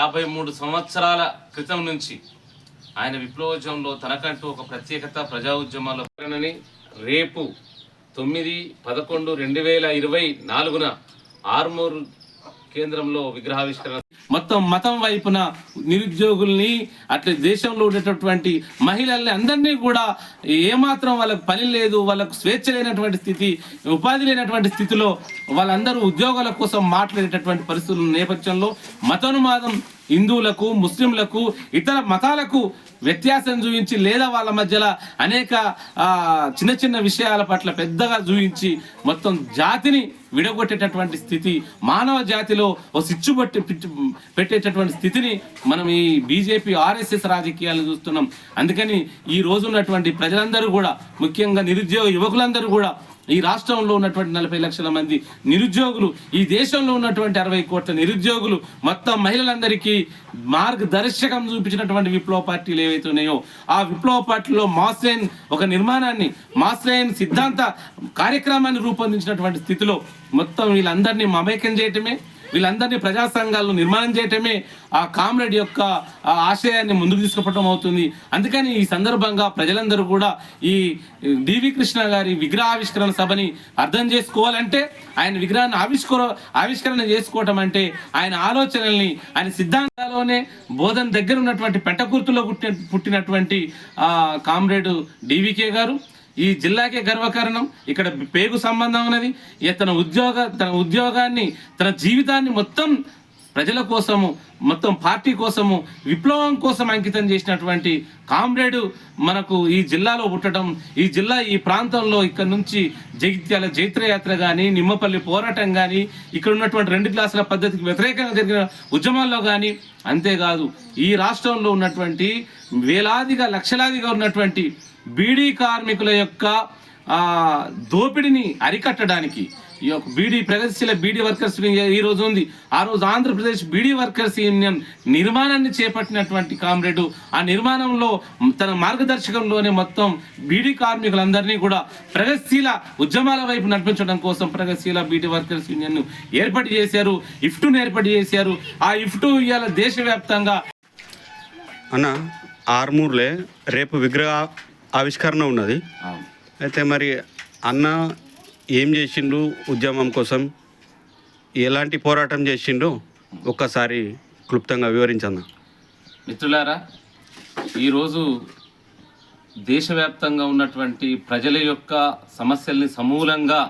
53 సంవత్సరాల క్రితం నుంచి ఆయన విప్లవోద్యమంలో తనకంటూ ఒక ప్రత్యేకత ప్రజా ఉద్యమాల్లో రేపు 9/11/2024 ఆర్మూర్ కేంద్రంలో విగ్రహావిష్కరణ మొత్తం మతం వైపున నిరుద్యోగుల్ని అట్లా దేశంలో ఉండేటటువంటి మహిళల్ని అందరినీ కూడా ఏమాత్రం వాళ్ళకు పని లేదు, వాళ్ళకు స్వేచ్ఛ లేనటువంటి స్థితి, ఉపాధి లేనటువంటి స్థితిలో వాళ్ళందరూ ఉద్యోగాల కోసం మాట్లాడేటటువంటి పరిస్థితుల నేపథ్యంలో మతోన్మాదం హిందువులకు ముస్లింలకు ఇతర మతాలకు వ్యత్యాసం చూపించి లేదా వాళ్ళ మధ్యలో అనేక చిన్న చిన్న విషయాల పట్ల పెద్దగా చూపించి మొత్తం జాతిని విడగొట్టేటటువంటి స్థితి, మానవ జాతిలో ఓ సిచ్చుబట్టి పెట్టేటటువంటి స్థితిని మనం ఈ బీజేపీ ఆర్ఎస్ఎస్ రాజకీయాలు చూస్తున్నాం. అందుకని ఈ రోజు ఉన్నటువంటి ప్రజలందరూ కూడా, ముఖ్యంగా నిరుద్యోగ యువకులందరూ కూడా, ఈ రాష్ట్రంలో ఉన్నటువంటి 40 లక్షల మంది నిరుద్యోగులు, ఈ దేశంలో ఉన్నటువంటి 60 కోట్ల నిరుద్యోగులు, మొత్తం మహిళలందరికీ మార్గదర్శకం చూపించినటువంటి విప్లవ పార్టీలు ఏవైతే ఉన్నాయో ఆ విప్లవ పార్టీలో మాస్ లైన్ ఒక నిర్మాణాన్ని, మాస్ లైన్ సిద్ధాంత కార్యక్రమాన్ని రూపొందించినటువంటి స్థితిలో మొత్తం వీళ్ళందరినీ మమేకం చేయటమే, వీళ్ళందరినీ ప్రజా సంఘాలను నిర్మాణం చేయటమే ఆ కామ్రేడ్ యొక్క ఆశయాన్ని ముందుకు తీసుకుపోవడం అవుతుంది. అందుకని ఈ సందర్భంగా ప్రజలందరూ కూడా ఈ డివి కృష్ణ గారి విగ్రహావిష్కరణ సభని అర్థం చేసుకోవాలంటే, ఆయన విగ్రహాన్ని ఆవిష్కరణ చేసుకోవటం అంటే ఆయన ఆలోచనల్ని, ఆయన సిద్ధాంతాల్లోనే బోధన దగ్గర ఉన్నటువంటి పెంటకుర్తులో పుట్టినటువంటి కామ్రేడ్ డివికే గారు ఈ జిల్లాకే గర్వకారణం. ఇక్కడ పేగు సంబంధం ఉన్నది. తన ఉద్యోగాన్ని, తన జీవితాన్ని మొత్తం ప్రజల కోసము, మొత్తం పార్టీ కోసము, విప్లవం కోసం అంకితం చేసినటువంటి కామ్రేడు మనకు ఈ జిల్లాలో పుట్టడం, ఈ జిల్లా ఈ ప్రాంతంలో ఇక్కడ నుంచి జగిత్యాల జైత్రయాత్ర కానీ, నిమ్మపల్లి పోరాటం కానీ, ఇక్కడ ఉన్నటువంటి 2 క్లాసుల పద్ధతికి వ్యతిరేకంగా జరిగిన ఉద్యమాల్లో కానీ, అంతేకాదు ఈ రాష్ట్రంలో ఉన్నటువంటి వేలాదిగా లక్షలాదిగా ఉన్నటువంటి బీడీ కార్మికుల యొక్క దోపిడిని అరికట్టడానికి ఈ యొక్క ప్రగతిశీల బీడీ వర్కర్స్ ఈ రోజు ఉంది. ఆ రోజు ఆంధ్రప్రదేశ్ బీడీ వర్కర్స్ యూనియన్ నిర్మాణాన్ని చేపట్టినటువంటి కామ్రేడు ఆ నిర్మాణంలో తన మార్గదర్శకంలోనే మొత్తం బీడీ కార్మికులందరినీ కూడా ప్రగతిశీల ఉద్యమాల వైపు నడిపించడం కోసం ప్రగతిశీల బీడీ వర్కర్స్ యూనియన్ ఏర్పాటు చేశారు, ఇఫ్టును ఏర్పాటు చేశారు. ఆ ఇఫ్టు ఇవాళ దేశవ్యాప్తంగా అన్న ఆర్మూర్లే రేపు విగ్రహ ఆవిష్కరణ ఉన్నది. అయితే మరి అన్న ఏం చేసిండు ఉద్యమం కోసం, ఎలాంటి పోరాటం చేసిండు ఒక్కసారి క్లుప్తంగా వివరించన్న. మిత్రులారా, ఈరోజు దేశవ్యాప్తంగా ఉన్నటువంటి ప్రజల యొక్క సమస్యల్ని సమూలంగా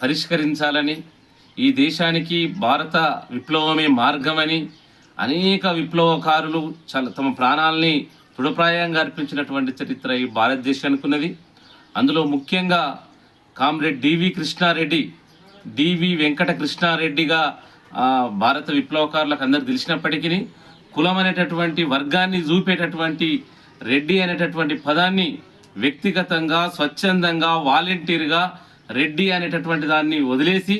పరిష్కరించాలని, ఈ దేశానికి భారత విప్లవమే మార్గమని అనేక విప్లవకారులు తమ ప్రాణాలని తృఢప్రాయంగా అర్పించినటువంటి చరిత్ర ఈ భారతదేశానికి ఉన్నది. అందులో ముఖ్యంగా కామ్రేడ్ డివి కృష్ణారెడ్డి, డివి వెంకట కృష్ణారెడ్డిగా భారత విప్లవకారులకు అందరూ తెలిసినప్పటికీ కులం అనేటటువంటి వర్గాన్ని చూపేటటువంటి రెడ్డి అనేటటువంటి పదాన్ని వ్యక్తిగతంగా, స్వచ్ఛందంగా, వాలంటీర్గా రెడ్డి అనేటటువంటి దాన్ని వదిలేసి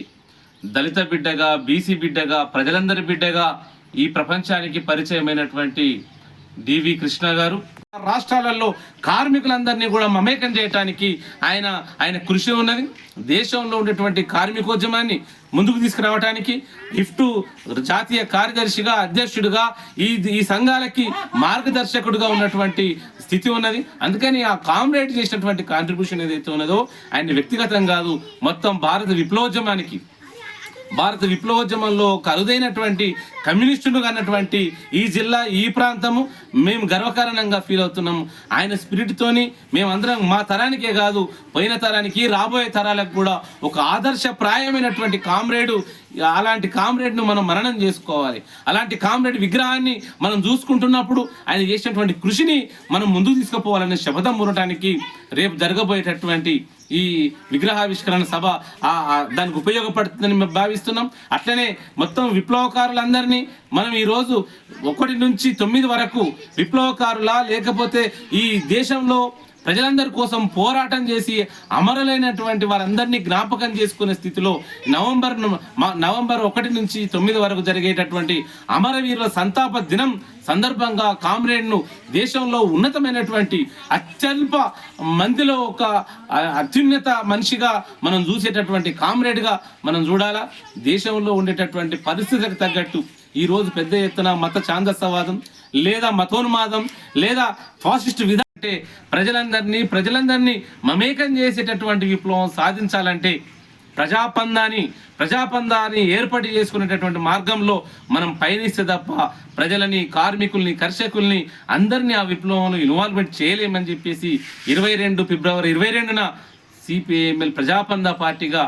దళిత బిడ్డగా, బీసీ బిడ్డగా, ప్రజలందరి బిడ్డగా ఈ ప్రపంచానికి పరిచయమైనటువంటి డివి కృష్ణ గారు రాష్ట్రాలలో కార్మికులందరినీ కూడా మమేకం చేయడానికి ఆయన కృషి ఉన్నది. దేశంలో ఉండేటువంటి కార్మికోద్యమాన్ని ముందుకు తీసుకురావడానికి ఇఫ్టు జాతీయ కార్యదర్శిగా, అధ్యక్షుడిగా, ఈ సంఘాలకి మార్గదర్శకుడిగా ఉన్నటువంటి స్థితి ఉన్నది. అందుకని ఆ కామ్రేడ్ చేసినటువంటి కాంట్రిబ్యూషన్ ఏదైతే ఉన్నదో ఆయన వ్యక్తిగతం కాదు, మొత్తం భారత విప్లవోద్యమంలో ఒక అరుదైనటువంటి కమ్యూనిస్టులుగా అన్నటువంటి ఈ జిల్లా, ఈ ప్రాంతము మేము గర్వకారణంగా ఫీల్ అవుతున్నాము. ఆయన స్పిరిట్తోని మేమందరం మా తరానికే కాదు, పోయిన తరానికి, రాబోయే తరాలకు కూడా ఒక ఆదర్శప్రాయమైనటువంటి కామ్రేడు. అలాంటి కామ్రేడ్ను మనం మననం చేసుకోవాలి. అలాంటి కామ్రేడ్ విగ్రహాన్ని మనం చూసుకుంటున్నప్పుడు ఆయన చేసినటువంటి కృషిని మనం ముందుకు తీసుకుపోవాలనే శపథం ఉండటానికి రేపు జరగబోయేటటువంటి ఈ విగ్రహావిష్కరణ సభ దానికి ఉపయోగపడుతుందని మేము భావిస్తున్నాం. అట్లనే మొత్తం విప్లవకారులందరినీ మనం ఈరోజు 1 నుంచి 9 వరకు విప్లవకారులా, లేకపోతే ఈ దేశంలో ప్రజలందరి కోసం పోరాటం చేసి అమరులైనటువంటి వారందరినీ జ్ఞాపకం చేసుకునే స్థితిలో నవంబర్ 1 నుంచి 9 వరకు జరిగేటటువంటి అమరవీరుల సంతాప దినం సందర్భంగా కామ్రేడ్ను దేశంలో ఉన్నతమైనటువంటి అత్యల్ప మందిలో ఒక అత్యున్నత మనిషిగా మనం చూసేటటువంటి కామ్రేడ్గా మనం చూడాలా. దేశంలో ఉండేటటువంటి పరిస్థితికి తగ్గట్టు ఈరోజు పెద్ద ఎత్తున మత ఛాందసవాదం లేదా మతోన్మాదం లేదా ఫాసిస్ట్ విధానం అంటే ప్రజలందరినీ మమేకం చేసేటటువంటి విప్లవం సాధించాలంటే ప్రజాపందాన్ని ఏర్పాటు చేసుకునేటటువంటి మార్గంలో మనం పయనిస్తే తప్ప ప్రజలని, కార్మికుల్ని, కర్షకుల్ని అందరినీ ఆ విప్లవంలో ఇన్వాల్వ్మెంట్ చేయలేమని చెప్పేసి 22 ఫిబ్రవరి 22న సిపిఐఎంఎల్ ప్రజాపంద పార్టీగా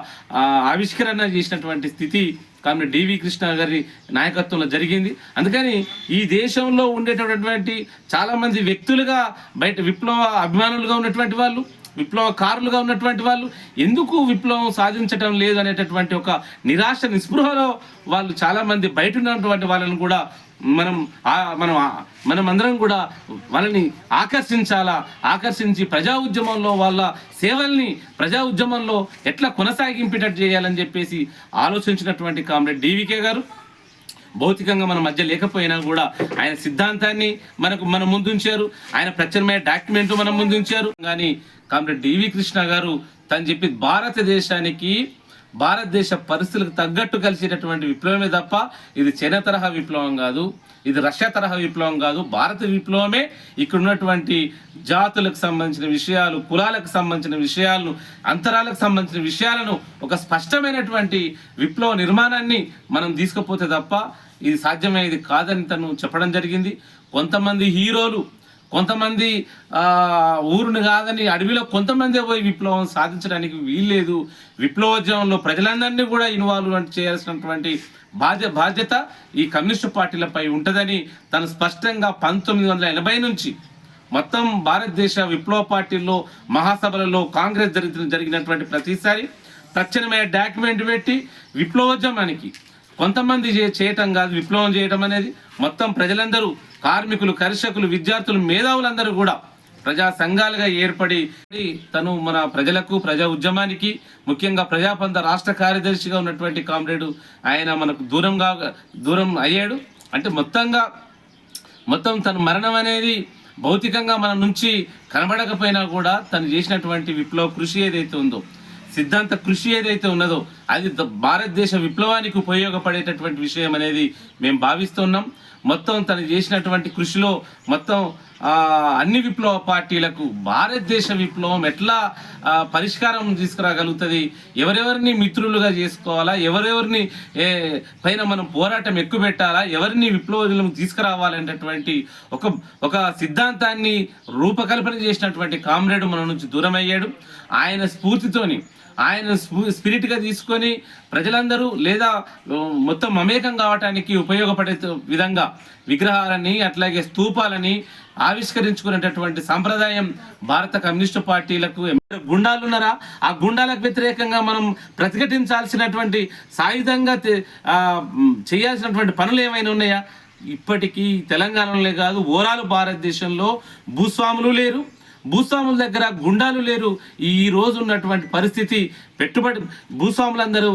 ఆవిష్కరణ చేసినటువంటి స్థితి కామ్రేడ్ డివి కృష్ణ గారి నాయకత్వంలో జరిగింది. అందుకని ఈ దేశంలో ఉండేటటువంటి చాలామంది వ్యక్తులుగా బయట విప్లవ అభిమానులుగా ఉన్నటువంటి వాళ్ళు, విప్లవకారులుగా ఉన్నటువంటి వాళ్ళు ఎందుకు విప్లవం సాధించడం లేదు అనేటటువంటి ఒక నిరాశ నిస్పృహలో వాళ్ళు చాలామంది బయట ఉన్నటువంటి వాళ్ళని కూడా మనం అందరం కూడా వాళ్ళని ఆకర్షించి ప్రజా ఉద్యమంలో వాళ్ళ సేవల్ని ప్రజా ఉద్యమంలో ఎట్లా కొనసాగింపేటట్టు చేయాలని చెప్పేసి ఆలోచించినటువంటి కామ్రేడ్ డివికే గారు భౌతికంగా మన మధ్య లేకపోయినా కూడా ఆయన సిద్ధాంతాన్ని మన ముందుంచారు, ఆయన ప్రత్యామ్నాయ డాక్యుమెంట్ మన ముందుంచారు. కానీ కామ్రేడ్ డివి కృష్ణ గారు తను చెప్పి భారతదేశ పరిస్థితులకు తగ్గట్టు కలిసేటటువంటి విప్లవమే తప్ప ఇది చైనా తరహా విప్లవం కాదు, ఇది రష్యా తరహా విప్లవం కాదు, భారత విప్లవమే ఇక్కడ ఉన్నటువంటి జాతులకు సంబంధించిన విషయాలు, కులాలకు సంబంధించిన విషయాలను, అంతరాలకు సంబంధించిన విషయాలను ఒక స్పష్టమైనటువంటి విప్లవ నిర్మాణాన్ని మనం తీసుకుపోతే తప్ప ఇది సాధ్యమయ్యేది కాదని తను చెప్పడం జరిగింది. కొంతమంది హీరోలు, కొంతమంది ఊరుని కాదని అడవిలో కొంతమంది పోయి విప్లవం సాధించడానికి వీల్లేదు. విప్లవోద్యమంలో ప్రజలందరినీ కూడా ఇన్వాల్వ్మెంట్ చేయాల్సినటువంటి బాధ్యత ఈ కమ్యూనిస్టు పార్టీలపై ఉంటుందని తను స్పష్టంగా 1980 నుంచి మొత్తం భారతదేశ విప్లవ పార్టీల్లో మహాసభలలో కాంగ్రెస్ జరిగినటువంటి ప్రతిసారి ప్రత్యామ్నాయ డాక్యుమెంట్ పెట్టి విప్లవోద్యమానికి కొంతమంది చేయటం కాదు, విప్లవం చేయటం అనేది మొత్తం ప్రజలందరూ, కార్మికులు, కర్షకులు, విద్యార్థులు, మేధావులందరూ కూడా ప్రజా సంఘాలుగా ఏర్పడి తను మన ప్రజలకు, ప్రజా ఉద్యమానికి, ముఖ్యంగా ప్రజాపంత రాష్ట్ర కార్యదర్శిగా ఉన్నటువంటి కామ్రేడు ఆయన మనకు దూరం అయ్యాడు. అంటే మొత్తం తన మరణం అనేది భౌతికంగా మన నుంచి కనబడకపోయినా కూడా తను చేసినటువంటి విప్లవ కృషి ఏదైతే ఉందో, సిద్ధాంత కృషి ఏదైతే ఉన్నదో అది భారతదేశ విప్లవానికి ఉపయోగపడేటటువంటి విషయం అనేది మేము భావిస్తున్నాం. మొత్తం తను చేసినటువంటి కృషిలో మొత్తం అన్ని విప్లవ పార్టీలకు భారతదేశ విప్లవం ఎట్లా పరిష్కారం తీసుకురాగలుగుతుంది, ఎవరెవరిని మిత్రులుగా చేసుకోవాలా, ఎవరెవరిని పైన మనం పోరాటం ఎక్కువ పెట్టాలా, ఎవరిని విప్లవం తీసుకురావాలనేటటువంటి ఒక సిద్ధాంతాన్ని రూపకల్పన చేసినటువంటి కామ్రేడ్ మన నుంచి దూరం అయ్యాడు. ఆయన స్ఫూర్తితోని, ఆయన స్పిరిట్గా తీసుకొని ప్రజలందరూ లేదా మొత్తం మమేకం కావటానికి ఉపయోగపడే విధంగా విగ్రహాలని అట్లాగే స్తూపాలని ఆవిష్కరించుకునేటటువంటి సాంప్రదాయం భారత కమ్యూనిస్టు పార్టీలకు. గుండాలు ఉన్నారా, ఆ గుండాలకు వ్యతిరేకంగా మనం ప్రతిఘటించాల్సినటువంటి సాయుధంగా చేయాల్సినటువంటి పనులు ఏమైనా ఉన్నాయా? ఇప్పటికీ తెలంగాణలో కాదు, ఓవరాల్ భారతదేశంలో భూస్వాములు లేరు, భూస్వాముల దగ్గర గుండాలు లేరు. ఈ రోజు ఉన్నటువంటి పరిస్థితి భూస్వాములందరూ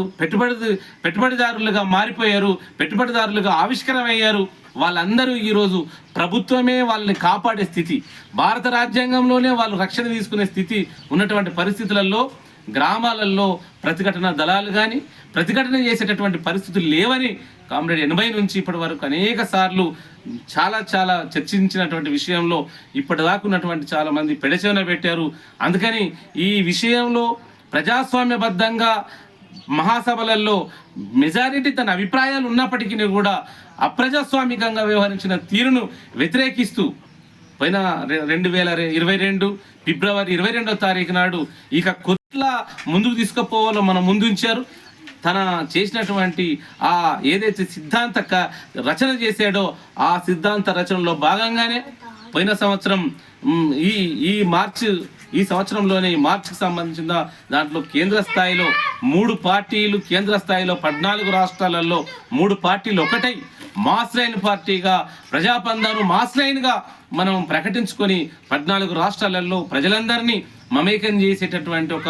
పెట్టుబడిదారులుగా మారిపోయారు, పెట్టుబడిదారులుగా ఆవిష్కరమయ్యారు. వాళ్ళందరూ ఈరోజు ప్రభుత్వమే వాళ్ళని కాపాడే స్థితి, భారత రాజ్యాంగంలోనే వాళ్ళు రక్షణ తీసుకునే స్థితి ఉన్నటువంటి పరిస్థితులలో గ్రామాలలో ప్రతిఘటన దళాలు కానీ ప్రతిఘటన చేసేటటువంటి పరిస్థితులు లేవని కామ్రేడ్ 80 నుంచి ఇప్పటి వరకు అనేక సార్లు చాలా చర్చించినటువంటి విషయంలో ఇప్పటిదాకా ఉన్నటువంటి చాలామంది పెడచెవిన పెట్టారు. అందుకని ఈ విషయంలో ప్రజాస్వామ్యబద్ధంగా మహాసభలలో మెజారిటీ తన అభిప్రాయాలు ఉన్నప్పటికీ కూడా అప్రజాస్వామికంగా వ్యవహరించిన తీరును వ్యతిరేకిస్తూ పోయిన 2022 ఫిబ్రవరి 22వ తారీఖు నాడు ఇక కొట్ల ముందుకు తీసుకుపోవాలో మనం ముందుంచారు. తన చేసినటువంటి ఏదైతే సిద్ధాంత రచన చేశాడో ఆ సిద్ధాంత రచనలో భాగంగానే పోయిన సంవత్సరం ఈ సంవత్సరంలోనే మార్చికి సంబంధించిన దాంట్లో కేంద్ర స్థాయిలో 3 పార్టీలు, కేంద్ర స్థాయిలో 14 రాష్ట్రాలలో 3 పార్టీలు ఒకటై మాస్ లైన్ పార్టీగా ప్రజాపందాను మాస్ లైన్గా మనం ప్రకటించుకొని 14 రాష్ట్రాలలో ప్రజలందరినీ మమేకం చేసేటటువంటి ఒక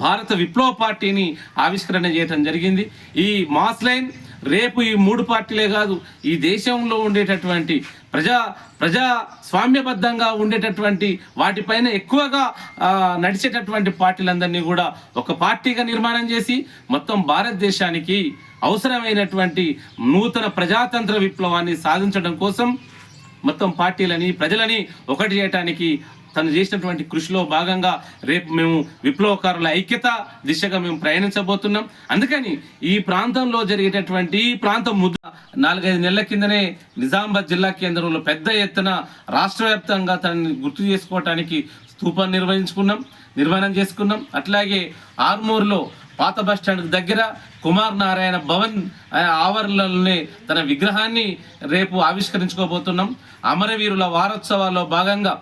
భారత విప్లవ పార్టీని ఆవిష్కరణ చేయడం జరిగింది. ఈ మాస్ లైన్ రేపు ఈ 3 పార్టీలే కాదు, ఈ దేశంలో ఉండేటటువంటి ప్రజాస్వామ్యబద్ధంగా ఉండేటటువంటి వాటిపైన ఎక్కువగా నడిచేటటువంటి పార్టీలందరినీ కూడా ఒక పార్టీగా నిర్మాణం చేసి మొత్తం భారతదేశానికి అవసరమైనటువంటి నూతన ప్రజాతంత్ర విప్లవాన్ని సాధించడం కోసం మొత్తం పార్టీలని ప్రజలని ఒకటి చేయటానికి తను చేసినటువంటి కృషిలో భాగంగా రేపు మేము విప్లవకారుల ఐక్యత దిశగా మేము ప్రయాణించబోతున్నాం. అందుకని ఈ ప్రాంతంలో జరిగేటటువంటి ఈ ప్రాంతం 4-5 నెలల కిందనే నిజామాబాద్ జిల్లా కేంద్రంలో పెద్ద ఎత్తున రాష్ట్ర వ్యాప్తంగా తనని గుర్తు చేసుకోవటానికి స్తూపం నిర్మాణం చేసుకున్నాం. అట్లాగే ఆర్మూర్లో పాత బస్టాండ్ దగ్గర కుమార్ నారాయణ భవన్ ఆవరణలోనే తన విగ్రహాన్ని రేపు ఆవిష్కరించుకోబోతున్నాం. అమరవీరుల వారోత్సవాల్లో భాగంగా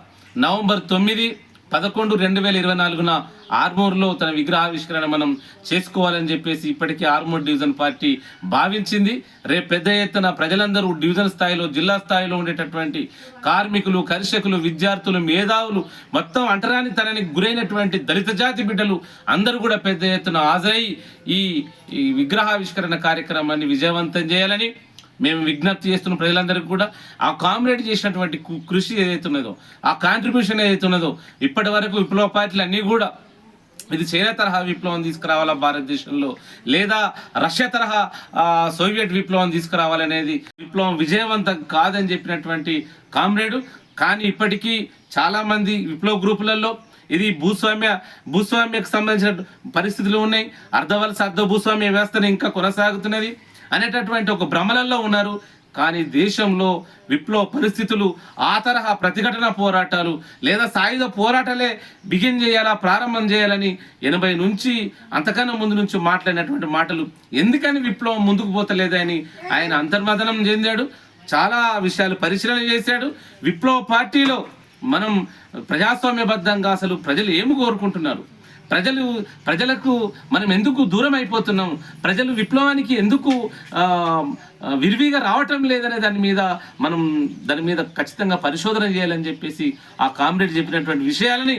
నవంబర్ 9-11-2024 ఆర్మూర్లో తన విగ్రహావిష్కరణ మనం చేసుకోవాలని చెప్పేసి ఇప్పటికే ఆర్మూర్ డివిజన్ పార్టీ భావించింది. రేపు పెద్ద ఎత్తున ప్రజలందరూ డివిజన్ స్థాయిలో జిల్లా స్థాయిలో ఉండేటటువంటి కార్మికులు, కర్షకులు, విద్యార్థులు, మేధావులు, మొత్తం అంటరాని తనానికి గురైనటువంటి దళిత జాతి బిడ్డలు అందరూ కూడా పెద్ద ఎత్తున హాజరై ఈ విగ్రహావిష్కరణ కార్యక్రమాన్ని విజయవంతం చేయాలని మేము విజ్ఞప్తి చేస్తున్న ప్రజలందరికీ కూడా ఆ కామ్రేడ్ చేసినటువంటి కృషి ఏదైతున్నదో, ఆ కాంట్రిబ్యూషన్ ఏదైతున్నదో, ఇప్పటి వరకు విప్లవ పార్టీలు అన్నీ కూడా ఇది చైనా తరహా విప్లవం తీసుకురావాలా భారతదేశంలో, లేదా రష్యా తరహా సోవియట్ విప్లవం తీసుకురావాలనేది విప్లవం విజయవంతం కాదని చెప్పినటువంటి కామ్రేడు. కానీ ఇప్పటికీ చాలామంది విప్లవ గ్రూపులలో ఇది భూస్వామ్యకు సంబంధించిన పరిస్థితులు ఉన్నాయి, అర్ధవలస అర్ధ భూస్వామ్య వ్యవస్థను ఇంకా కొనసాగుతున్నది అనేటటువంటి ఒక భ్రమలలో ఉన్నారు. కానీ దేశంలో విప్లవ పరిస్థితులు, ఆ తరహా ప్రతిఘటన పోరాటాలు లేదా సాయుధ పోరాటాలే ప్రారంభం చేయాలని 80 నుంచి అంతకన్నా ముందు నుంచి మాట్లాడినటువంటి మాటలు ఎందుకని విప్లవం ముందుకు పోతలేదని ఆయన అంతర్మథనం చెందాడు. చాలా విషయాలు పరిశీలన చేశాడు. విప్లవ పార్టీలో మనం ప్రజాస్వామ్యబద్ధంగా అసలు ప్రజలు ఏమి కోరుకుంటున్నారు, ప్రజలకు మనం ఎందుకు దూరం అయిపోతున్నాం, ప్రజలు విప్లవానికి ఎందుకు విరివిగా రావటం లేదనే దాని మీద ఖచ్చితంగా పరిశోధన చేయాలని చెప్పేసి ఆ కామ్రేడ్ చెప్పినటువంటి విషయాలని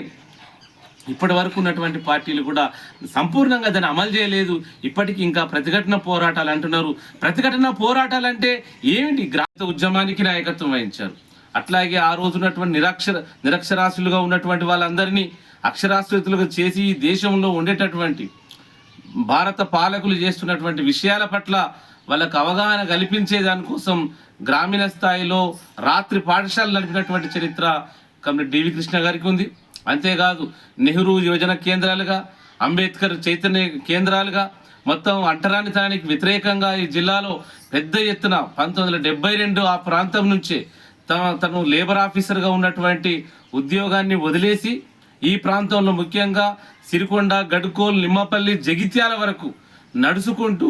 ఇప్పటి వరకు ఉన్నటువంటి పార్టీలు కూడా సంపూర్ణంగా దాన్ని అమలు చేయలేదు. ఇప్పటికీ ఇంకా ప్రతిఘటన పోరాటాలు అంటున్నారు. ప్రతిఘటన పోరాటాలంటే ఏమిటి? గ్రామ ఉద్యమానికి నాయకత్వం వహించారు. అట్లాగే ఆ రోజు ఉన్నటువంటి నిరక్షరాస్యులుగా ఉన్నటువంటి వాళ్ళందరినీ అక్షరాస్యతులుగా చేసి దేశంలో ఉండేటటువంటి భారత పాలకులు చేస్తున్నటువంటి విషయాల పట్ల వాళ్ళకు అవగాహన కల్పించే దానికోసం గ్రామీణ స్థాయిలో రాత్రి పాఠశాలలు నడిపినటువంటి చరిత్ర కమ్రేడ్ డివి కృష్ణ గారికి ఉంది. అంతేకాదు నెహ్రూ యువజన కేంద్రాలుగా, అంబేద్కర్ చైతన్య కేంద్రాలుగా మొత్తం అంటరానితనానికి వ్యతిరేకంగా ఈ జిల్లాలో పెద్ద ఎత్తున 1972 ఆ ప్రాంతం నుంచే తను లేబర్ ఆఫీసర్గా ఉన్నటువంటి ఉద్యోగాన్ని వదిలేసి ఈ ప్రాంతంలో ముఖ్యంగా సిరికొండ, గడ్కోల్, నిమ్మపల్లి, జగిత్యాల వరకు నడుచుకుంటూ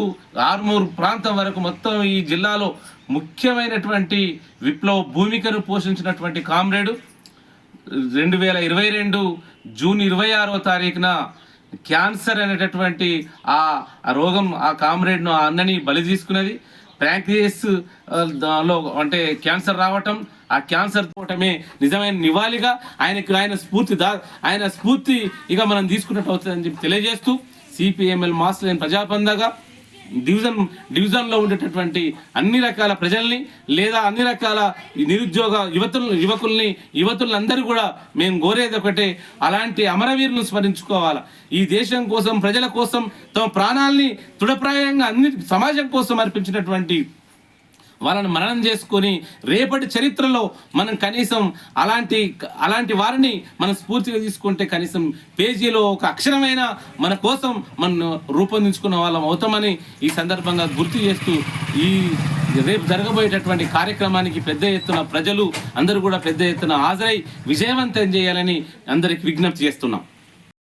ఆర్మూర్ ప్రాంతం వరకు మొత్తం ఈ జిల్లాలో ముఖ్యమైనటువంటి విప్లవ భూమికను పోషించినటువంటి కామ్రేడు 2022 జూన్ 26వ తారీఖున క్యాన్సర్ అనేటటువంటి ఆ రోగం ఆ కామ్రేడ్ను ఆ అన్నని బలి తీసుకున్నది. ప్యాంక్రియాస్ లో అంటే క్యాన్సర్ రావటం, ఆ క్యాన్సర్ పోవటమే నిజమైన నివాళిగా ఆయన స్ఫూర్తి ఇక మనం తీసుకున్నట్టు అవుతుందని చెప్పి తెలియజేస్తూ సిపిఎంఎల్ మాస్ లైన్ ప్రజాపందగా డివిజన్లో ఉండేటటువంటి అన్ని రకాల ప్రజల్ని లేదా అన్ని రకాల నిరుద్యోగ యువతులందరూ కూడా మేము కోరేది ఒకటే, అలాంటి అమరవీరులను స్మరించుకోవాలా. ఈ దేశం కోసం, ప్రజల కోసం తమ ప్రాణాలని తృఢప్రాయంగా అన్ని సమాజం కోసం అర్పించినటువంటి వాళ్ళని మననం చేసుకొని రేపటి చరిత్రలో మనం కనీసం అలాంటి వారిని మనం స్ఫూర్తిగా తీసుకుంటే కనీసం పేజీలో ఒక అక్షరమైన మన కోసం మనం రూపొందించుకున్న వాళ్ళం అవుతామని ఈ సందర్భంగా గుర్తు చేస్తూ ఈ రేపు జరగబోయేటటువంటి కార్యక్రమానికి పెద్ద ఎత్తున ప్రజలు అందరూ కూడా పెద్ద ఎత్తున హాజరై విజయవంతం చేయాలని అందరికి విజ్ఞప్తి చేస్తున్నాం.